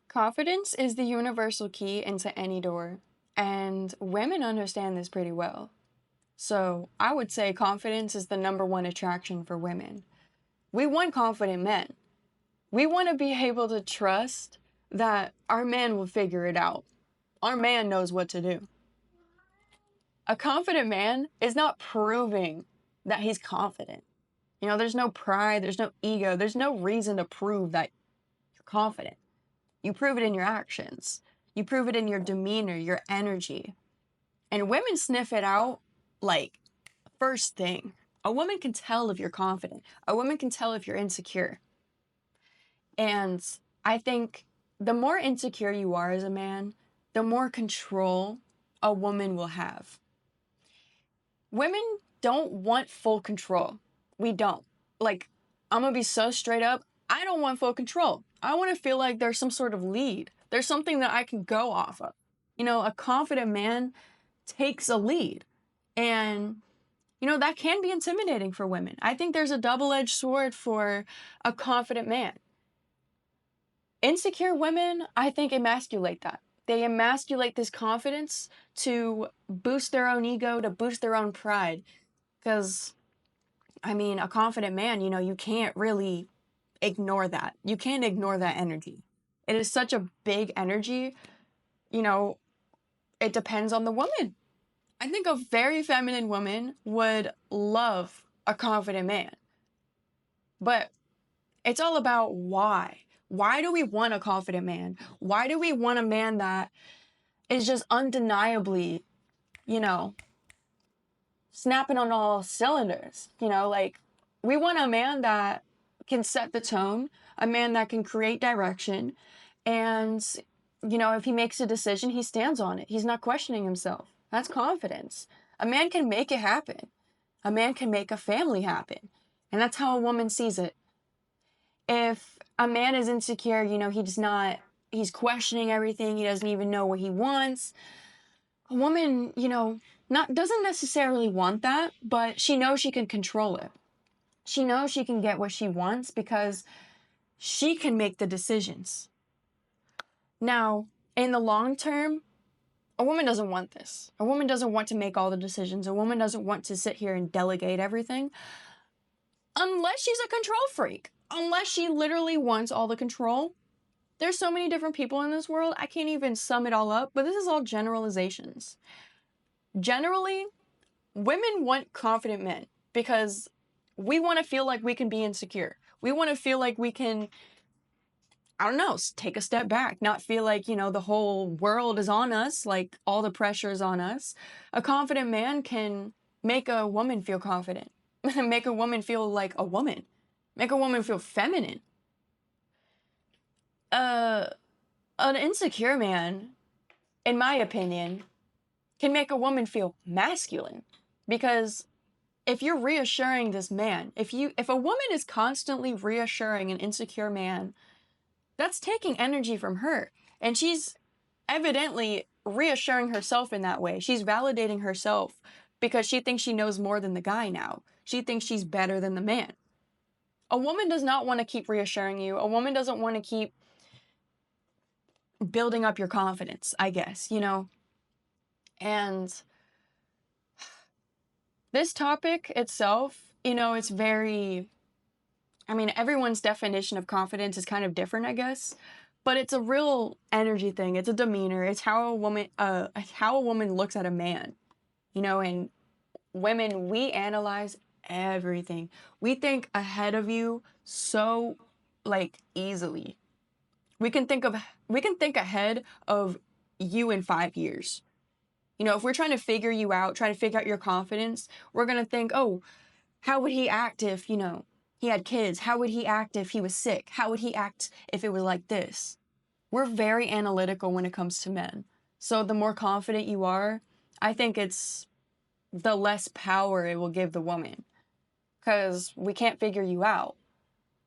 Confidence is the universal key into any door, and women understand this pretty well. So I would say confidence is the number one attraction for women. We want confident men. We want to be able to trust that our man will figure it out. Our man knows what to do. A confident man is not proving that he's confident. There's no pride, there's no ego, there's no reason to prove that you're confident. You prove it in your actions. You prove it in your demeanor, your energy. And women sniff it out like first thing. A woman can tell if you're confident. A woman can tell if you're insecure. And I think the more insecure you are as a man, the more control a woman will have. Women don't want full control. We don't. Like, I'm gonna be so straight up. I don't want full control. I want to feel like there's some sort of lead. There's something that I can go off of. A confident man takes a lead. And, that can be intimidating for women. I think there's a double-edged sword for a confident man. Insecure women, I think, emasculate that. They emasculate this confidence to boost their own ego, to boost their own pride. Because, a confident man, you can't really ignore that. You can't ignore that energy. It is such a big energy. It depends on the woman. I think a very feminine woman would love a confident man. But it's all about why. Why do we want a confident man? Why do we want a man that is just undeniably, snapping on all cylinders? We want a man that can set the tone, a man that can create direction, and, if he makes a decision, he stands on it. He's not questioning himself. That's confidence. A man can make it happen. A man can make a family happen. And that's how a woman sees it. If a man is insecure, he's questioning everything. He doesn't even know what he wants. A woman, doesn't necessarily want that, but she knows she can control it. She knows she can get what she wants because she can make the decisions. Now, in the long term, a woman doesn't want this. A woman doesn't want to make all the decisions. A woman doesn't want to sit here and delegate everything. Unless she's a control freak. Unless she literally wants all the control. There's so many different people in this world, I can't even sum it all up, but this is all generalizations. Generally, women want confident men because we want to feel like we can be insecure. We want to feel like we can, take a step back, not feel like, the whole world is on us, like all the pressure is on us. A confident man can make a woman feel confident, make a woman feel like a woman, make a woman feel feminine. An insecure man, in my opinion, can make a woman feel masculine. Because if you're reassuring this man, if a woman is constantly reassuring an insecure man, that's taking energy from her. And she's evidently reassuring herself in that way. She's validating herself because she thinks she knows more than the guy now. She thinks she's better than the man. A woman does not want to keep reassuring you. A woman doesn't want to keep building up your confidence, I guess, And this topic itself, it's very, everyone's definition of confidence is kind of different, I guess. But it's a real energy thing. It's a demeanor. It's how a woman looks at a man. And women, we analyze everything. We think ahead of you so easily. We can think ahead of you in 5 years. If we're trying to figure you out, trying to figure out your confidence, we're going to think, oh, how would he act if, he had kids? How would he act if he was sick? How would he act if it was like this? We're very analytical when it comes to men. So the more confident you are, I think it's the less power it will give the woman. Because we can't figure you out.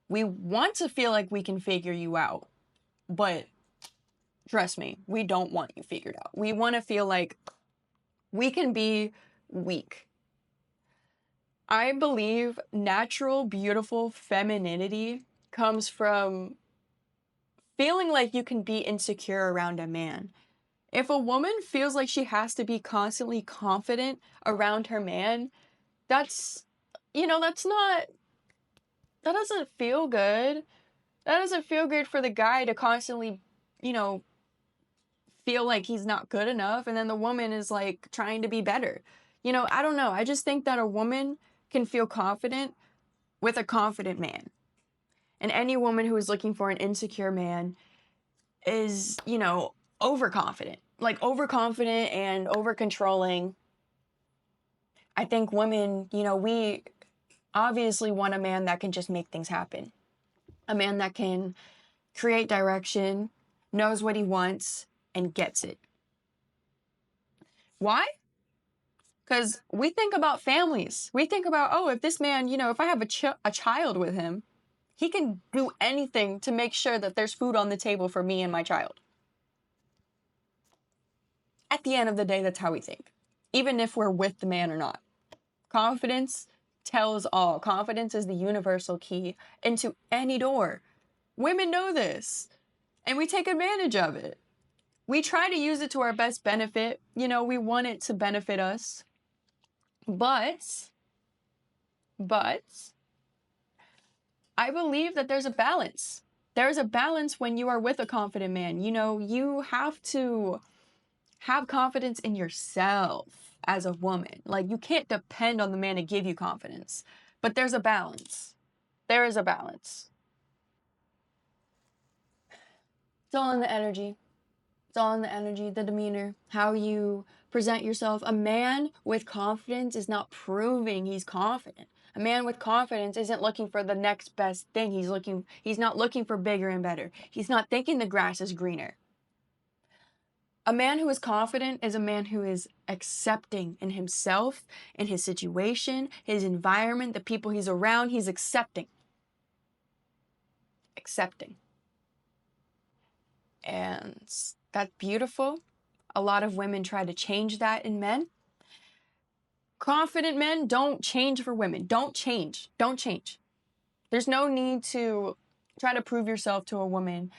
We want to feel like we can figure you out. But trust me, we don't want you figured out. We want to feel like we can be weak. I believe natural, beautiful femininity comes from feeling like you can be insecure around a man. If a woman feels like she has to be constantly confident around her man, that's, that's not, that doesn't feel good. That doesn't feel good for the guy to constantly, you know, feel like he's not good enough. And then the woman is like trying to be better. I don't know. I just think that a woman can feel confident with a confident man. And any woman who is looking for an insecure man is, overconfident. Like overconfident and over controlling. I think women, we obviously want a man that can just make things happen. A man that can create direction, knows what he wants, and gets it. Why? Because we think about families. We think about, oh, if this man, if I have a child with him, he can do anything to make sure that there's food on the table for me and my child. At the end of the day, that's how we think, even if we're with the man or not. Confidence tells all. Confidence is the universal key into any door. Women know this, and we take advantage of it. We try to use it to our best benefit. We want it to benefit us. But I believe that there's a balance. There's a balance when you are with a confident man. You have to have confidence in yourself as a woman. Like, you can't depend on the man to give you confidence. But there's a balance. There is a balance. It's all in the energy. It's all in the energy, the demeanor, how you present yourself. A man with confidence is not proving he's confident. A man with confidence isn't looking for the next best thing. He's not looking for bigger and better. He's not thinking the grass is greener. A man who is confident is a man who is accepting in himself, in his situation, his environment, the people he's around. He's accepting. Accepting. And that's beautiful. A lot of women try to change that in men. Confident men don't change for women. Don't change. Don't change. There's no need to try to prove yourself to a woman.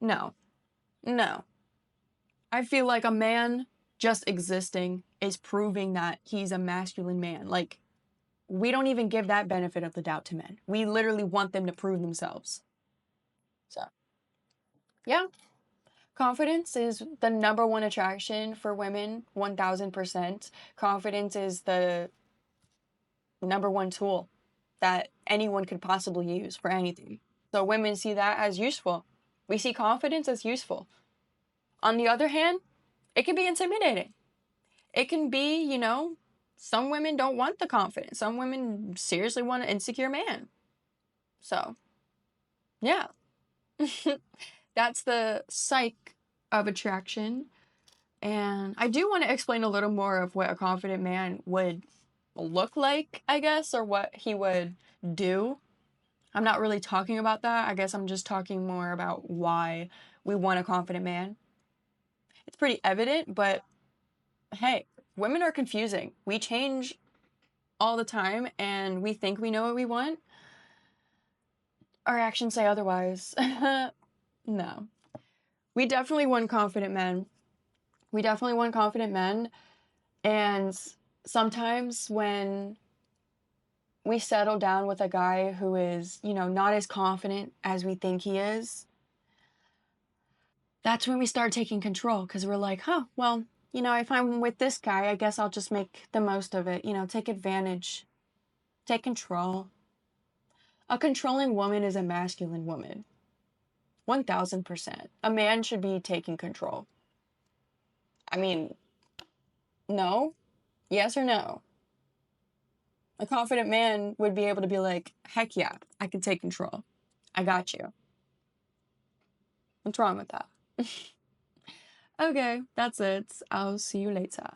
No. No. I feel like a man just existing is proving that he's a masculine man. Like, we don't even give that benefit of the doubt to men. We literally want them to prove themselves. So, yeah. Confidence is the number one attraction for women, 1000%. Confidence is the number one tool that anyone could possibly use for anything. So women see that as useful. We see confidence as useful. On the other hand, it can be intimidating. It can be, some women don't want the confidence. Some women seriously want an insecure man. So, yeah. That's the psych of attraction. And I do want to explain a little more of what a confident man would look like, I guess, or what he would do. I'm not really talking about that. I guess I'm just talking more about why we want a confident man. It's pretty evident, but hey, women are confusing. We change all the time and we think we know what we want. Our actions say otherwise. No. We definitely want confident men. We definitely want confident men. And sometimes when we settle down with a guy who is, not as confident as we think he is, that's when we start taking control, because we're like, well, if I'm with this guy, I guess I'll just make the most of it, take advantage, take control. A controlling woman is a masculine woman. 1000%. A man should be taking control. I mean, no? Yes or no? A confident man would be able to be like, heck yeah, I can take control. I got you. What's wrong with that? Okay, that's it. I'll see you later.